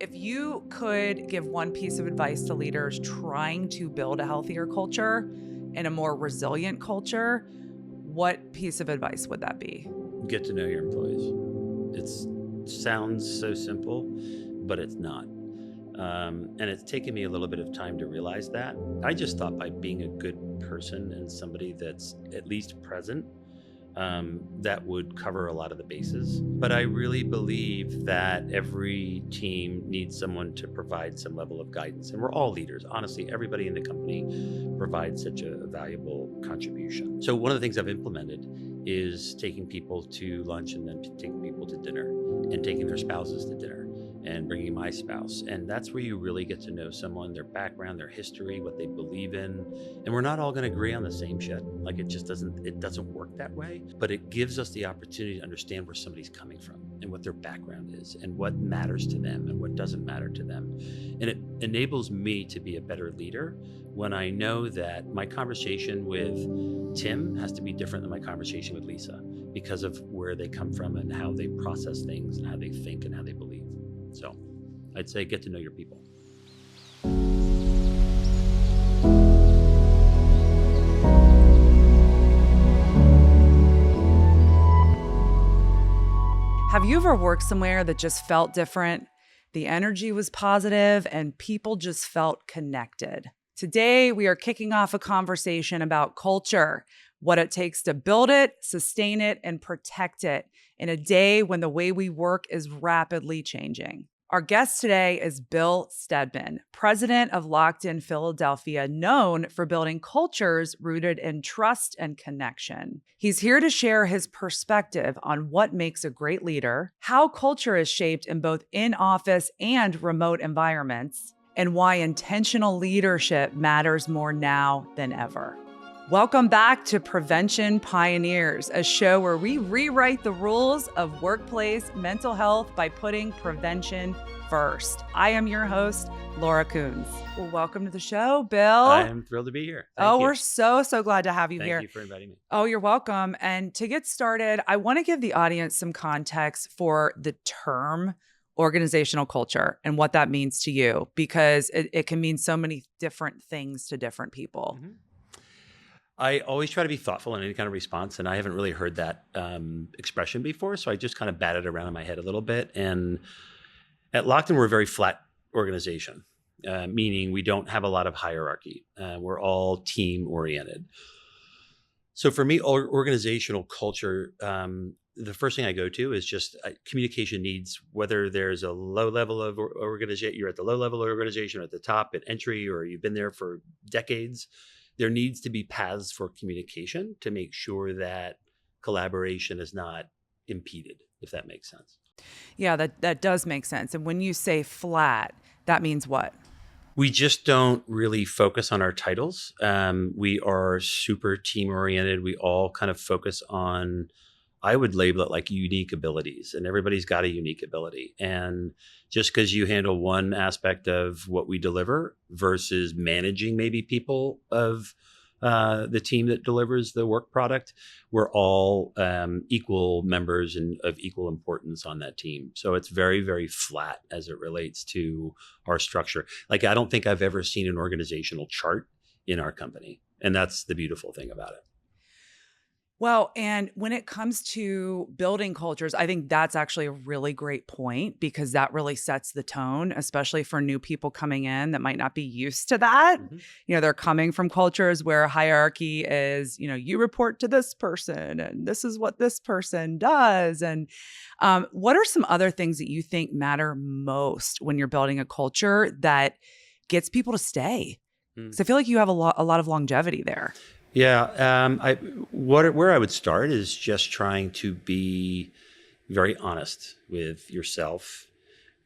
If you could give one piece of advice to leaders trying to build a healthier culture and a more resilient culture, what piece of advice would that be? Get to know your employees. It sounds so simple, but it's not. And it's taken me a little bit of time to realize that. I just thought by being a good person and somebody that's at least present, that would cover a lot of the bases. But I really believe that every team needs someone to provide some level of guidance. And we're all leaders. Honestly, everybody in the company provides such a valuable contribution. So one of the things I've implemented is taking people to lunch and then taking people to dinner and taking their spouses to dinner and bringing my spouse. And that's where you really get to know someone, their background, their history, what they believe in. And we're not all going to agree on the same shit. Like it doesn't work that way, but it gives us the opportunity to understand where somebody's coming from and what their background is and what matters to them and what doesn't matter to them. And it enables me to be a better leader when I know that my conversation with Tim has to be different than my conversation with Lisa because of where they come from and how they process things and how they think and how they believe. So I'd say get to know your people. Have you ever worked somewhere that just felt different? The energy was positive and people just felt connected. Today, we are kicking off a conversation about culture, what it takes to build it, sustain it, and protect it in a day when the way we work is rapidly changing. Our guest today is Bill Stedman, president of Locked In Philadelphia, known for building cultures rooted in trust and connection. He's here to share his perspective on what makes a great leader, how culture is shaped in both in-office and remote environments, and why intentional leadership matters more now than ever. Welcome back to Prevention Pioneers, a show where we rewrite the rules of workplace mental health by putting prevention first. I am your host, Laura Coons. Well, welcome to the show, Bill. I am thrilled to be here. Thank you. We're so glad to have you here. Thank you for inviting me. Oh, you're welcome. And to get started, I want to give the audience some context for the term organizational culture and what that means to you, because it can mean so many different things to different people. Mm-hmm. I always try to be thoughtful in any kind of response, and I haven't really heard that expression before, so I just kind of batted around in my head a little bit. And at Lockton, we're a very flat organization, meaning we don't have a lot of hierarchy. We're all team-oriented. So for me, organizational culture, the first thing I go to is just communication needs, whether there's a low level of organization, you're at the low level of organization or at the top at entry, or you've been there for decades. There needs to be paths for communication to make sure that collaboration is not impeded, if that makes sense. Yeah, that does make sense. And when you say flat, that means what? We just don't really focus on our titles. We are super team oriented. We all kind of focus on, I would label it like unique abilities, and everybody's got a unique ability. And just because you handle one aspect of what we deliver versus managing maybe people of the team that delivers the work product, we're all equal members and of equal importance on that team. So it's very, very flat as it relates to our structure. Like, I don't think I've ever seen an organizational chart in our company. And that's the beautiful thing about it. Well, and when it comes to building cultures, I think that's actually a really great point, because that really sets the tone, especially for new people coming in that might not be used to that. Mm-hmm. You know, they're coming from cultures where hierarchy is, you report to this person and this is what this person does. And what are some other things that you think matter most when you're building a culture that gets people to stay? Because I feel like you have a lot of longevity there. Yeah, where I would start is just trying to be very honest with yourself.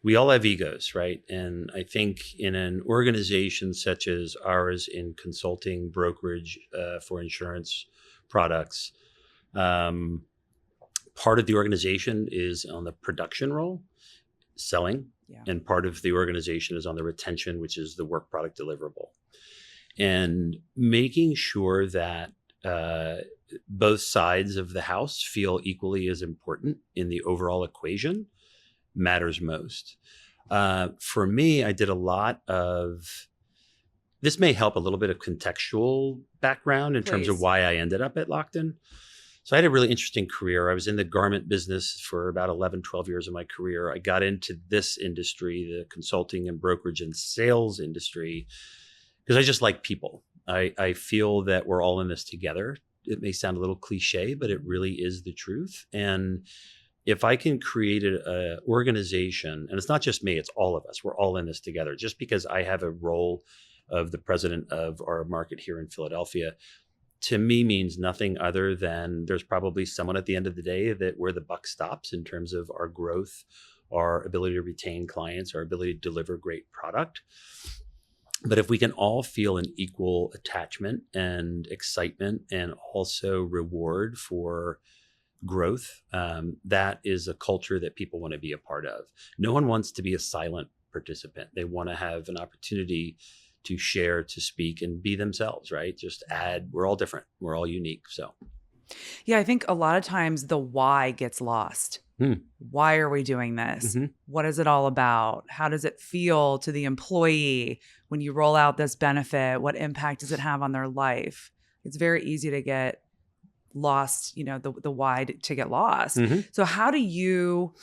We all have egos, right? And I think in an organization such as ours, in consulting, brokerage for insurance products, part of the organization is on the production role, selling, and part of the organization is on the retention, which is the work product deliverable. And making sure that both sides of the house feel equally as important in the overall equation matters most. For me, I did a lot of, this may help a little bit of contextual background in terms of Please. why I ended up at Lockton. So I had a really interesting career. I was in the garment business for about 11, 12 years of my career. I got into this industry, the consulting and brokerage and sales industry, because I just like people. I feel that we're all in this together. It may sound a little cliche, but it really is the truth. And if I can create a organization, and it's not just me, it's all of us, we're all in this together. Just because I have a role of the president of our market here in Philadelphia, to me means nothing other than there's probably someone at the end of the day that where the buck stops in terms of our growth, our ability to retain clients, our ability to deliver great product. But if we can all feel an equal attachment and excitement and also reward for growth, that is a culture that people want to be a part of. No one wants to be a silent participant. They want to have an opportunity to share, to speak, and be themselves, right? Just add, we're all different. We're all unique. So, Yeah, I think a lot of times the why gets lost. hmm. Why are we doing this? Hmm. What is it all about? How does it feel to the employee when you roll out this benefit? What impact does it have on their life? It's very easy to get lost, the why to get lost. Hmm. So how do you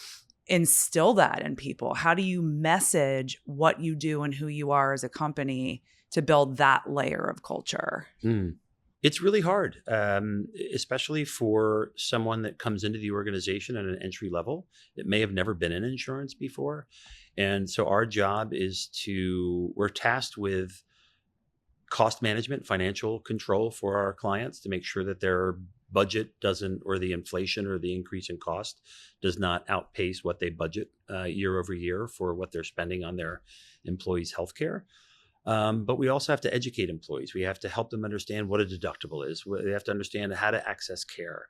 instill that in people? How do you message what you do and who you are as a company to build that layer of culture? It's really hard, especially for someone that comes into the organization at an entry level that may have never been in insurance before. And so our job is we're tasked with cost management, financial control for our clients to make sure that their budget doesn't, or the inflation or the increase in cost does not outpace what they budget year over year for what they're spending on their employees' healthcare. But we also have to educate employees. We have to help them understand what a deductible is. They have to understand how to access care.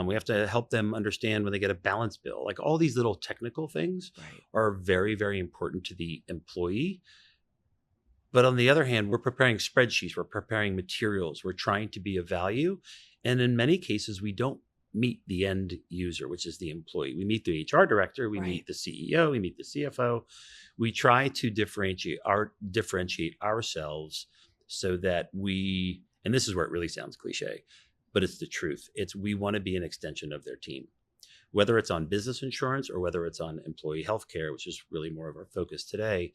We have to help them understand when they get a balance bill. Like all these little technical things are very, very important to the employee. But on the other hand, we're preparing spreadsheets, we're preparing materials, we're trying to be of value. And in many cases, we don't meet the end user, which is the employee. We meet the HR director, we meet the CEO, we meet the CFO. We try to differentiate ourselves so that and this is where it really sounds cliche, but it's the truth. We want to be an extension of their team, whether it's on business insurance or whether it's on employee healthcare, which is really more of our focus today.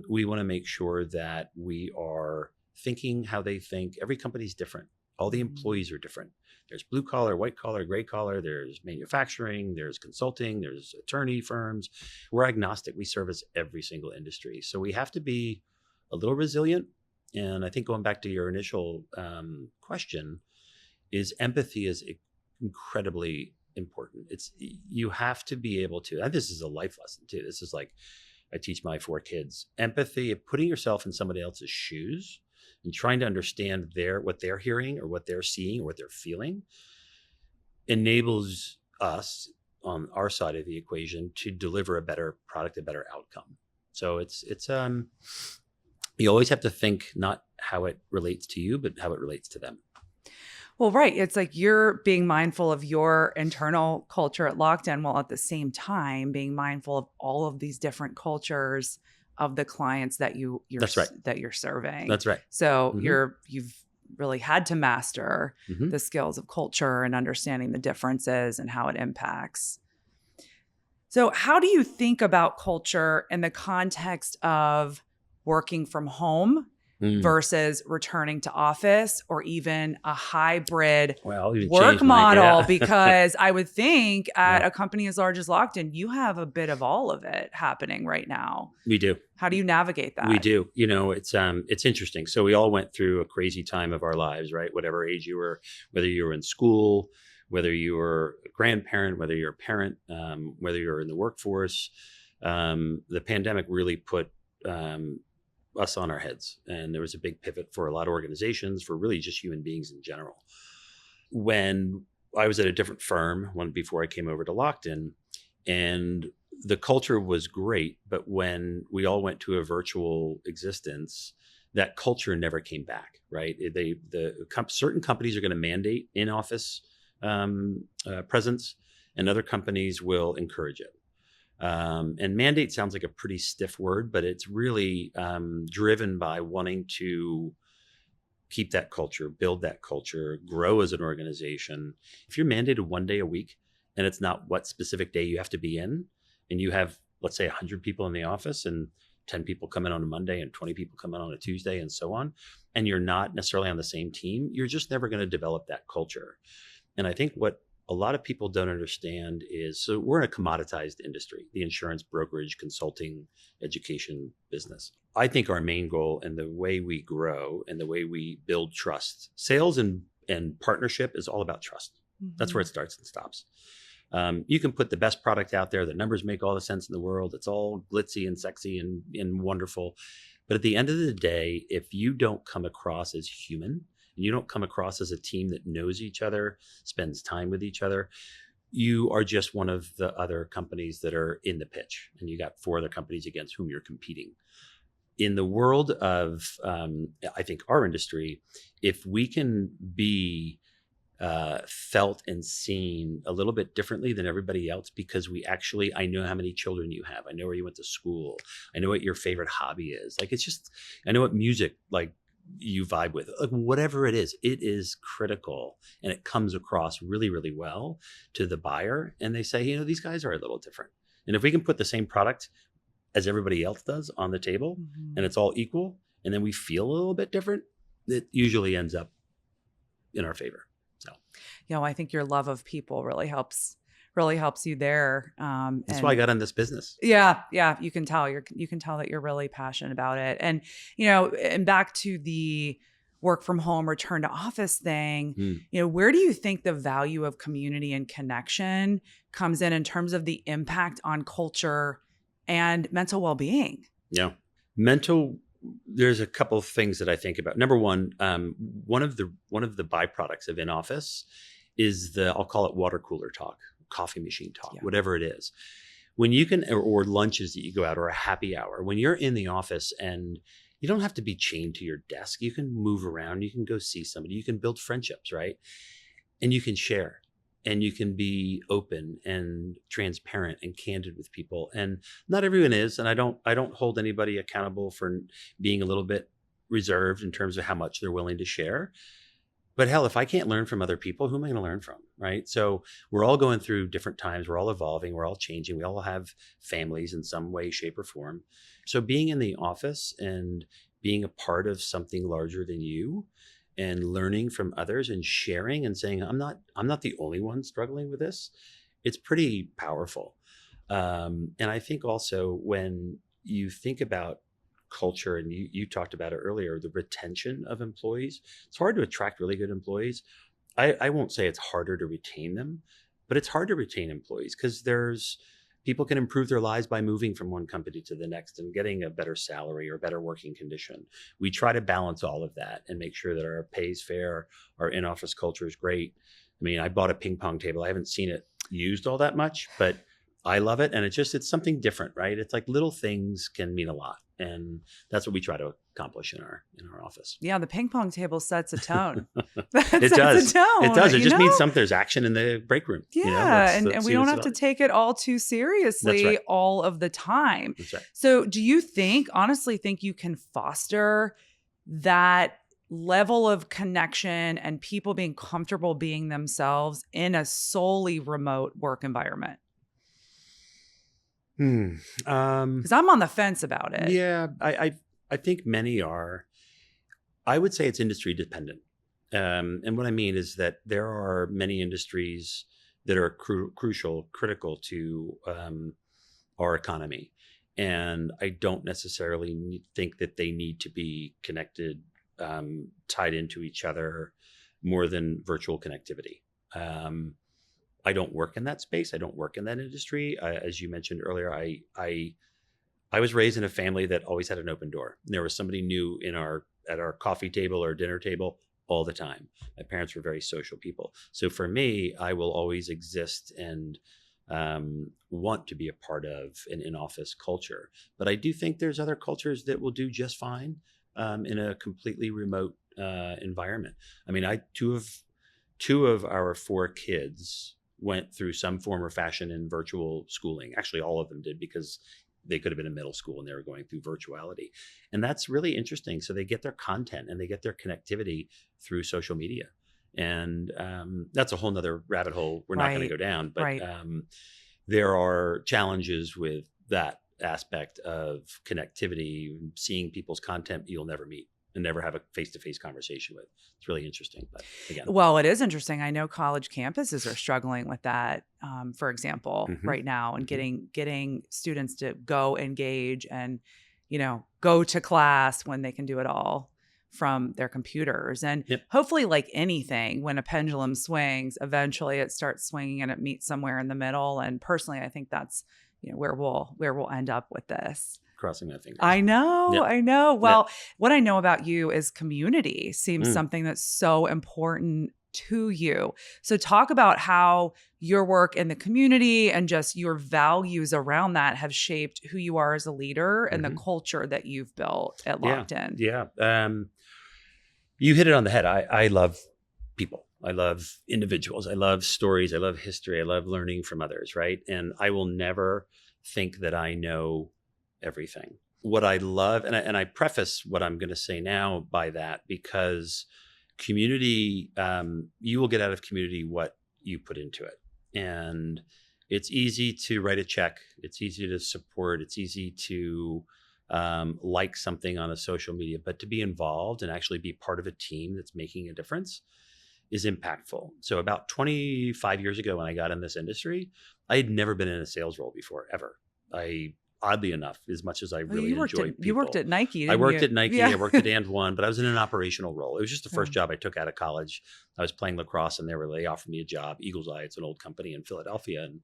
We want to make sure that we are thinking how they think. Every company's different. All the employees are different. There's blue collar, white collar, gray collar. There's manufacturing, there's consulting, there's attorney firms. We're agnostic. We service every single industry. So we have to be a little resilient. And I think going back to your initial question, is empathy is incredibly important. You have to be able to, and this is a life lesson too. This is like, I teach my 4 kids, empathy, putting yourself in somebody else's shoes and trying to understand what they're hearing or what they're seeing or what they're feeling enables us on our side of the equation to deliver a better product, a better outcome. So it's you always have to think not how it relates to you, but how it relates to them. Well, right. It's like you're being mindful of your internal culture at Lockdown while at the same time being mindful of all of these different cultures of the clients that That's right. that you're serving. That's right. So you've really had to master Mm-hmm. the skills of culture and understanding the differences and how it impacts. So how do you think about culture in the context of working from home versus returning to office, or even a hybrid work model? Because I would think at a company as large as Lockton, you have a bit of all of it happening right now. We do. How do you navigate that? We do. It's interesting. So we all went through a crazy time of our lives, right? Whatever age you were, whether you were in school, whether you were a grandparent, whether you're a parent, whether you're in the workforce, the pandemic really put us on our heads. And there was a big pivot for a lot of organizations, for really just human beings in general. When I was at a different firm, one before I came over to Lockton, and the culture was great, but when we all went to a virtual existence, that culture never came back, right? Certain companies are going to mandate in-office presence, and other companies will encourage it. And mandate sounds like a pretty stiff word, but it's really driven by wanting to keep that culture, build that culture, grow as an organization. If you're mandated 1 day a week and it's not what specific day you have to be in, and you have, let's say, 100 people in the office and 10 people come in on a Monday and 20 people come in on a Tuesday and so on, and you're not necessarily on the same team, you're just never going to develop that culture. And I think what a lot of people don't understand is, so we're in a commoditized industry, the insurance, brokerage, consulting, education business. I think our main goal and the way we grow and the way we build trust, sales and partnership is all about trust. Mm-hmm. That's where it starts and stops. You can put the best product out there. The numbers make all the sense in the world. It's all glitzy and sexy and wonderful. But at the end of the day, if you don't come across as human, and you don't come across as a team that knows each other, spends time with each other, you are just one of the other companies that are in the pitch. And you got 4 other companies against whom you're competing. In the world of, I think, our industry, if we can be felt and seen a little bit differently than everybody else, because I know how many children you have. I know where you went to school. I know what your favorite hobby is. Like, it's just, I know what music, like, you vibe with, like, whatever it is critical, and it comes across really, really well to the buyer. And they say, these guys are a little different. And if we can put the same product as everybody else does on the table, mm-hmm. and it's all equal, and then we feel a little bit different, it usually ends up in our favor. So, I think your love of people really helps you there. That's why I got in this business. Yeah. You can tell that you're really passionate about it. And, and back to the work from home, return to office thing, where do you think the value of community and connection comes in terms of the impact on culture and mental well-being? Yeah. There's a couple of things that I think about. Number one, one of the byproducts of in-office is I'll call it water cooler talk, coffee machine talk, whatever it is. When you can, or lunches that you go out, or a happy hour, when you're in the office and you don't have to be chained to your desk, you can move around, you can go see somebody, you can build friendships, right? And you can share, and you can be open and transparent and candid with people. And not everyone is, and I don't hold anybody accountable for being a little bit reserved in terms of how much they're willing to share. But hell, if I can't learn from other people, who am I going to learn from, right? So we're all going through different times. We're all evolving. We're all changing. We all have families in some way, shape, or form. So being in the office and being a part of something larger than you, and learning from others and sharing and saying, I'm not the only one struggling with this, it's pretty powerful. And I think also when you think about culture, and you talked about it earlier, the retention of employees, it's hard to attract really good employees. I won't say it's harder to retain them, but it's hard to retain employees because people can improve their lives by moving from one company to the next and getting a better salary or better working condition. We try to balance all of that and make sure that our pay is fair, our in-office culture is great. I mean, I bought a ping pong table. I haven't seen it used all that much, but I love it. And it's something different, right? It's like little things can mean a lot. And that's what we try to accomplish in our office. Yeah, the ping pong table sets a tone. It does. It does. It just means there's action in the break room. Yeah, and we don't have to take it all too seriously all of the time. That's right. So do you honestly think you can foster that level of connection and people being comfortable being themselves in a solely remote work environment? Because I'm on the fence about it. Yeah, I think many are. I would say it's industry dependent. And what I mean is that there are many industries that are critical to our economy. And I don't necessarily think that they need to be connected, tied into each other more than virtual connectivity. I don't work in that space. I don't work in that industry. As you mentioned earlier, I was raised in a family that always had an open door. There was somebody new at our coffee table or dinner table all the time. My parents were very social people. So for me, I will always exist and want to be a part of an in-office culture. But I do think there's other cultures that will do just fine in a completely remote environment. I mean, two of our 4 kids went through some form or fashion in virtual schooling. Actually, all of them did, because they could have been in middle school and they were going through virtuality. And that's really interesting. So they get their content and they get their connectivity through social media. And that's a whole nother rabbit hole we're not going to go down. But there are challenges with that aspect of connectivity, seeing people's content you'll never meet and never have a face-to-face conversation with. It's really interesting. But again, well, it is interesting. I know college campuses are struggling with that, for example, right now, and getting students to go engage and, go to class when they can do it all from their computers. And hopefully, like anything, when a pendulum swings, eventually it starts swinging and it meets somewhere in the middle. And personally, I think that's where we'll end up with this. Crossing my fingers. I know. Well, what I know about you is community seems something that's so important to you. So talk about how your work in the community and just your values around that have shaped who you are as a leader and the culture that you've built at Locked In. Yeah. You hit it on the head. I love people. I love individuals. I love stories. I love history. I love learning from others, right? And I will never think that I know everything. What I love, and I preface what I'm going to say now by that, because community, you will get out of community what you put into it. And it's easy to write a check. It's easy to support. It's easy to like something on a social media, but to be involved and actually be part of a team that's making a difference is impactful. So about 25 years ago, when I got in this industry, I had never been in a sales role before, ever. Oddly enough, as much as I really enjoyed people. You worked at Nike, didn't you? I worked at Nike. Yeah. I worked at And1, but I was in an operational role. It was just the first job I took out of college. I was playing lacrosse and they offered me a job. Eagles Eye, it's an old company in Philadelphia. And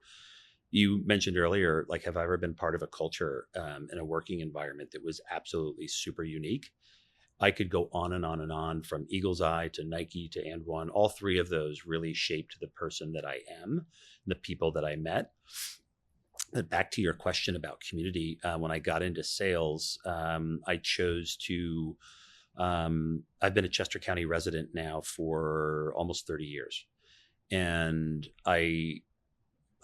you mentioned earlier, like, have I ever been part of a culture in a working environment that was absolutely super unique? I could go on and on and on, from Eagles Eye to Nike to And1. All three of those really shaped the person that I am, the people that I met. But back to your question about community, when I got into sales, I chose to, I've been a Chester County resident now for almost 30 years. And I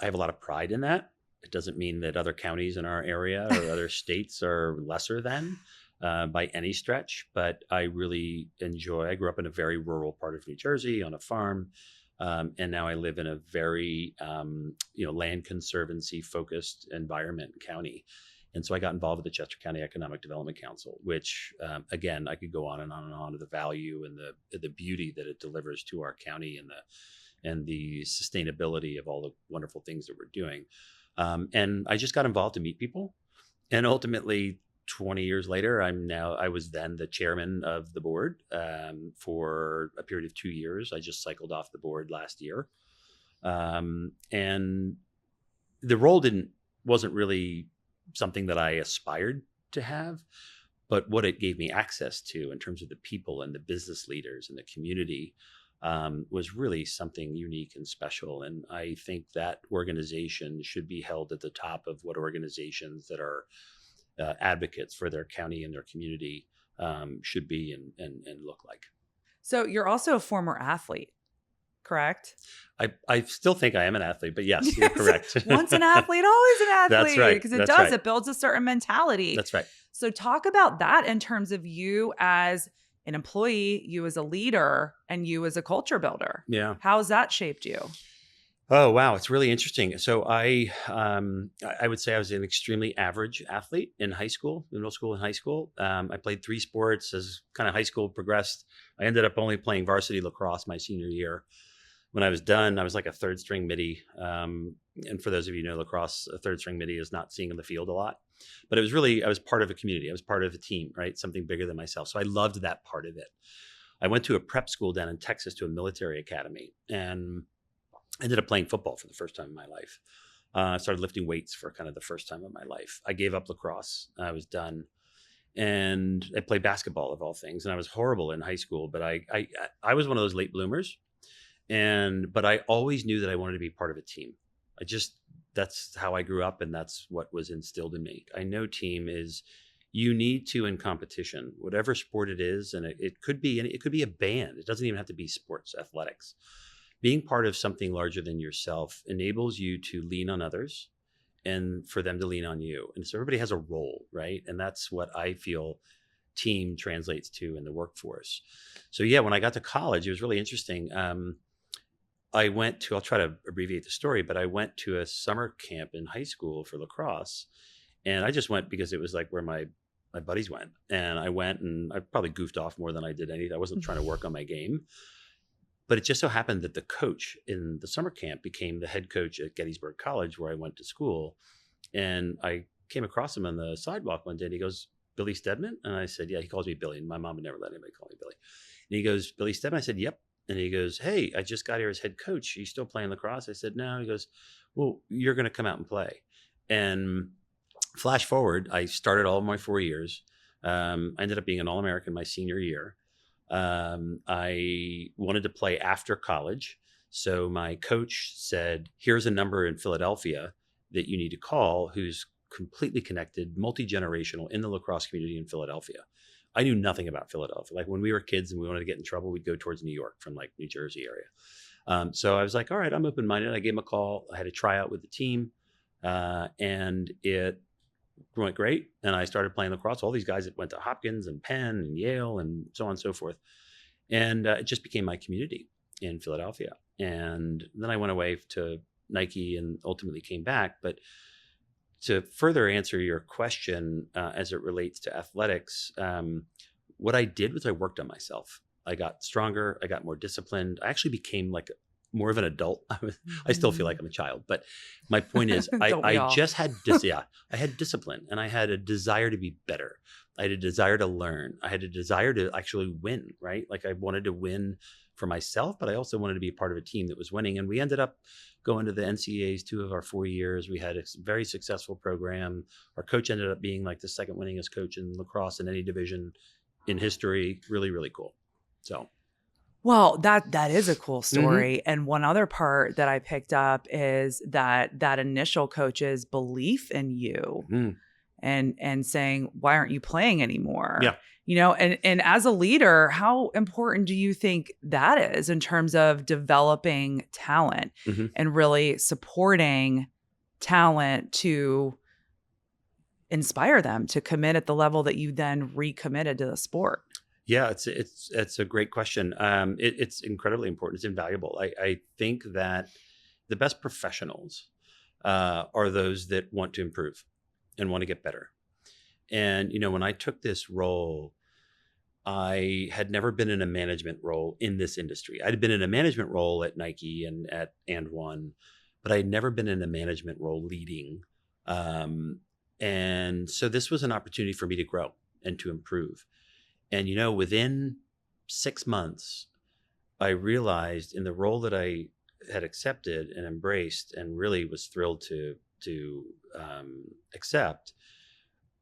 have a lot of pride in that. It doesn't mean that other counties in our area or other states are lesser than by any stretch, but I really enjoy, I grew up in a very rural part of New Jersey on a farm. And now I live in a very, land conservancy focused environment and county. And so I got involved with the Chester County Economic Development Council, which, again, I could go on and on and on to the value and the beauty that it delivers to our county and the sustainability of all the wonderful things that we're doing. And I just got involved to meet people. And ultimately, 20 years later, I was then the chairman of the board for a period of 2 years. I just cycled off the board last year. And the role wasn't really something that I aspired to have, but what it gave me access to in terms of the people and the business leaders and the community was really something unique and special. And I think that organization should be held at the top of what organizations that are advocates for their county and their community should be and look like. So you're also a former athlete, correct? I still think I am an athlete, but yes, you're correct. Once an athlete, always an athlete. That's right. Because it builds a certain mentality. That's right. So talk about that in terms of you as an employee, you as a leader, and you as a culture builder. Yeah. How has that shaped you? Oh, wow. It's really interesting. So I would say I was an extremely average athlete in high school, middle school and high school. I played 3 sports. As kind of high school progressed, I ended up only playing varsity lacrosse my senior year. When I was done, I was like a third string middie. And for those of you who know lacrosse, a third string middie is not seen in the field a lot. But I was part of a community. I was part of a team, right? Something bigger than myself. So I loved that part of it. I went to a prep school down in Texas, to a military academy, and I ended up playing football for the first time in my life. I started lifting weights for kind of the first time in my life. I gave up lacrosse. I was done. And I played basketball, of all things. And I was horrible in high school, but I was one of those late bloomers. But I always knew that I wanted to be part of a team. That's how I grew up, and that's what was instilled in me. I know team is, you need to, in competition, whatever sport it is, and it could be a band. It doesn't even have to be sports, athletics. being part of something larger than yourself enables you to lean on others and for them to lean on you. And so everybody has a role, right? And that's what I feel team translates to in the workforce. So yeah, when I got to college, it was really interesting. I went to, I'll try to abbreviate the story, but I went to a summer camp in high school for lacrosse. And I just went because it was like where my buddies went. And I went and I probably goofed off more than I did anything. I wasn't trying to work on my game. But it just so happened that the coach in the summer camp became the head coach at Gettysburg College, where I went to school. And I came across him on the sidewalk one day and he goes, Billy Stedman? And I said, yeah, he calls me Billy. And my mom would never let anybody call me Billy. And he goes, Billy Stedman? I said, yep. And he goes, hey, I just got here as head coach. Are you still playing lacrosse? I said, no. He goes, well, you're going to come out and play. And flash forward, I started all of my 4 years. I ended up being an All-American my senior year. I wanted to play after college. So my coach said, here's a number in Philadelphia that you need to call who's completely connected, multi-generational in the lacrosse community in Philadelphia. I knew nothing about Philadelphia. Like when we were kids and we wanted to get in trouble, we'd go towards New York from like New Jersey area. So I was like, all right, I'm open-minded. I gave him a call. I had a tryout with the team and it went great. And I started playing lacrosse. All these guys that went to Hopkins and Penn and Yale and so on and so forth. And it just became my community in Philadelphia. And then I went away to Nike and ultimately came back. But to further answer your question as it relates to athletics, what I did was I worked on myself. I got stronger. I got more disciplined. I actually became like more of an adult. I still feel like I'm a child, but my point is I just had I had discipline and I had a desire to be better. I had a desire to learn. I had a desire to actually win, right? Like I wanted to win for myself, but I also wanted to be a part of a team that was winning. And we ended up going to the NCAAs 2 of our 4 years. We had a very successful program. Our coach ended up being like the second winningest coach in lacrosse in any division in history. Really, really cool. So. Well, that is a cool story. And one other part that I picked up is that initial coach's belief in you and saying, why aren't you playing anymore? Yeah. You know, and as a leader, how important do you think that is in terms of developing talent and really supporting talent to inspire them to commit at the level that you then recommitted to the sport? Yeah, it's a great question. It's incredibly important. It's invaluable. I think that the best professionals are those that want to improve and want to get better. And, you know, when I took this role, I had never been in a management role in this industry. I'd been in a management role at Nike and at And One, but I'd never been in a management role leading. And so this was an opportunity for me to grow and to improve. And, you know, within 6 months, I realized in the role that I had accepted and embraced and really was thrilled to accept,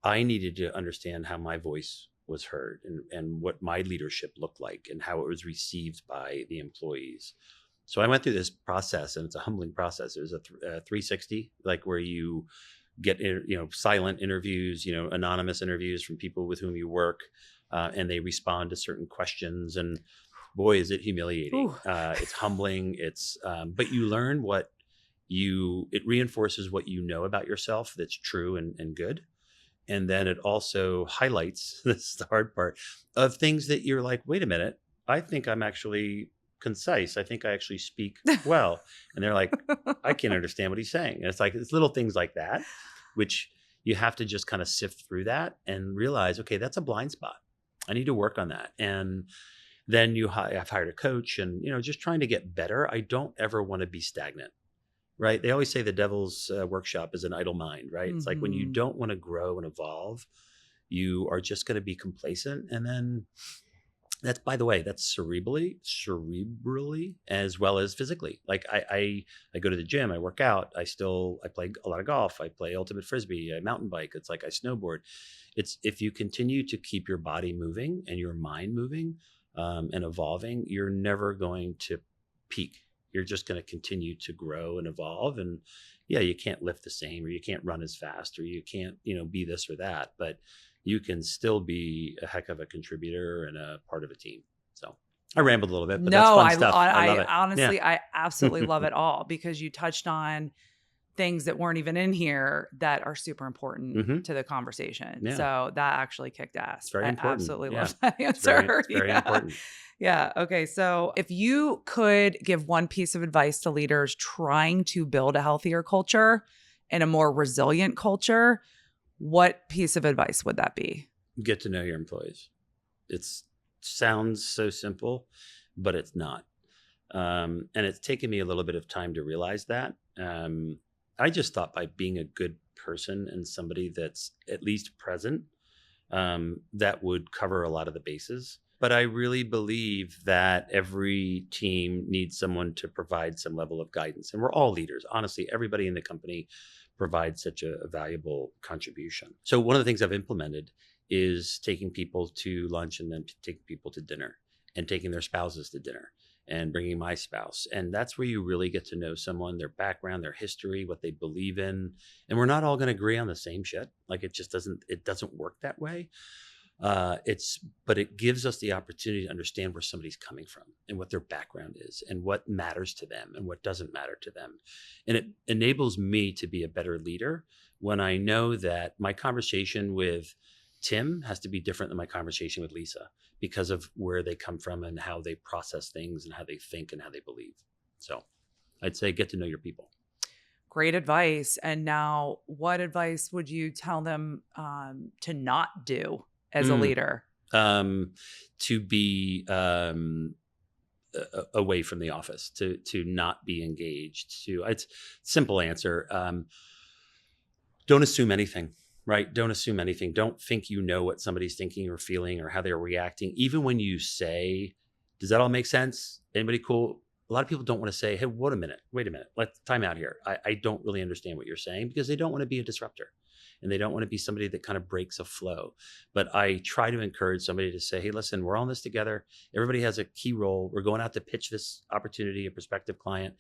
I needed to understand how my voice was heard and what my leadership looked like and how it was received by the employees. So I went through this process, and it's a humbling process. It was a 360, like where you get, silent interviews, anonymous interviews from people with whom you work, and they respond to certain questions. And boy, is it humiliating. It's humbling. But you learn it reinforces what you know about yourself that's true and good. And then it also highlights, this is the hard part, of things that you're like, wait a minute, I think I'm actually concise. I think I actually speak well. And they're like, I can't understand what he's saying. And it's like, it's little things like that, which you have to just kind of sift through that and realize, okay, that's a blind spot. I need to work on that. And then I've hired a coach and, just trying to get better. I don't ever want to be stagnant. Right? They always say the devil's workshop is an idle mind, right? It's like when you don't want to grow and evolve, you are just going to be complacent. And then that's, by the way, that's cerebrally as well as physically. Like I go to the gym, I work out, I play a lot of golf, I play ultimate frisbee, I mountain bike. It's like I snowboard. It's if you continue to keep your body moving and your mind moving and evolving, you're never going to peak. You're just going to continue to grow and evolve. And yeah, you can't lift the same, or you can't run as fast, or you can't, be this or that, but you can still be a heck of a contributor and a part of a team. So I rambled a little bit, but that's No, fun stuff. I love I it. honestly, Yeah. I absolutely love it all because you touched on things that weren't even in here that are super important hmm to the conversation. Yeah. So that actually kicked It's ass. very I important. absolutely Yeah. love that answer. It's very Yeah. important. Yeah. Okay. So if you could give one piece of advice to leaders trying to build a healthier culture and a more resilient culture, what piece of advice would that be? Get to know your employees. It sounds so simple, but it's not. And it's taken me a little bit of time to realize that. I just thought by being a good person and somebody that's at least present, that would cover a lot of the bases. But I really believe that every team needs someone to provide some level of guidance. And we're all leaders. Honestly, everybody in the company provides such a valuable contribution. So one of the things I've implemented is taking people to lunch and then taking people to dinner and taking their spouses to dinner and bringing my spouse. And that's where you really get to know someone, their background, their history, what they believe in. And we're not all going to agree on the same shit. Like it doesn't work that way. But it gives us the opportunity to understand where somebody's coming from and what their background is and what matters to them and what doesn't matter to them. And it enables me to be a better leader when I know that my conversation with Tim has to be different than my conversation with Lisa because of where they come from and how they process things and how they think and how they believe. So I'd say get to know your people. Great advice. And now, what advice would you tell them to not do as a leader? To be away from the office, to not be engaged. It's simple answer. Don't assume anything. Right? Don't assume anything. Don't think you know what somebody's thinking or feeling or how they're reacting. Even when you say, does that all make sense? Anybody cool? A lot of people don't want to say, hey, wait a minute. Let's time out here. I don't really understand what you're saying because they don't want to be a disruptor and they don't want to be somebody that kind of breaks a flow. But I try to encourage somebody to say, hey, listen, we're all in this together. Everybody has a key role. We're going out to pitch this opportunity, a prospective client.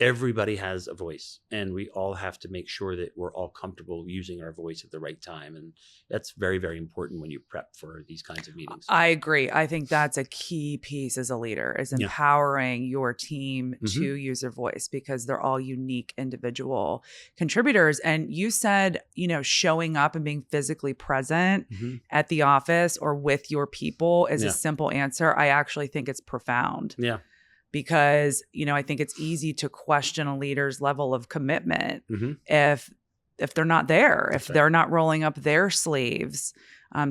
Everybody has a voice and we all have to make sure that we're all comfortable using our voice at the right time. And that's very, very important when you prep for these kinds of meetings. I agree. I think that's a key piece as a leader is empowering your team to use their voice because they're all unique individual contributors. And you said, showing up and being physically present at the office or with your people is a simple answer. I actually think it's profound. Yeah. Because, I think it's easy to question a leader's level of commitment if they're not there, if they're not rolling up their sleeves.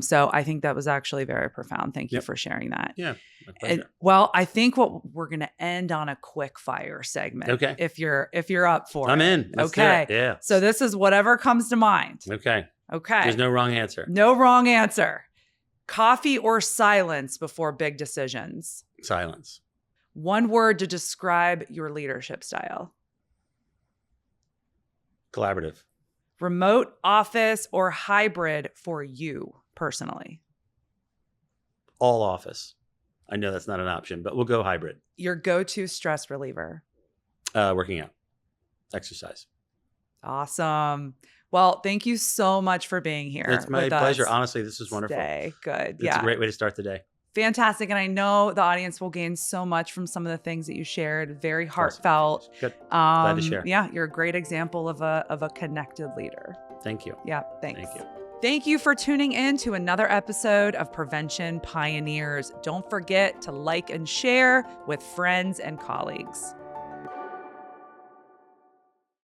So I think that was actually very profound. Thank you for sharing that. Yeah, my pleasure. Well, I think we're going to end on a quick fire segment. Okay. If you're up for I'm it. in. Let's do Okay. it. Yeah. So this is whatever comes to mind. Okay. Okay. There's no wrong answer. No wrong answer. Coffee or silence before big decisions? Silence. One word to describe your leadership style. Collaborative. Remote, office, or hybrid for you personally? All office. I know that's not an option, but we'll go hybrid. Your go-to stress reliever? Working out. Exercise. Awesome. Well, thank you so much for being here. It's my pleasure. Honestly, this was wonderful. Good. It's a great way to start the day. Fantastic. And I know the audience will gain so much from some of the things that you shared. Very heartfelt. Good. Glad to share. Yeah, you're a great example of a connected leader. Thank you. Yeah, thanks. Thank you. Thank you for tuning in to another episode of Prevention Pioneers. Don't forget to like and share with friends and colleagues.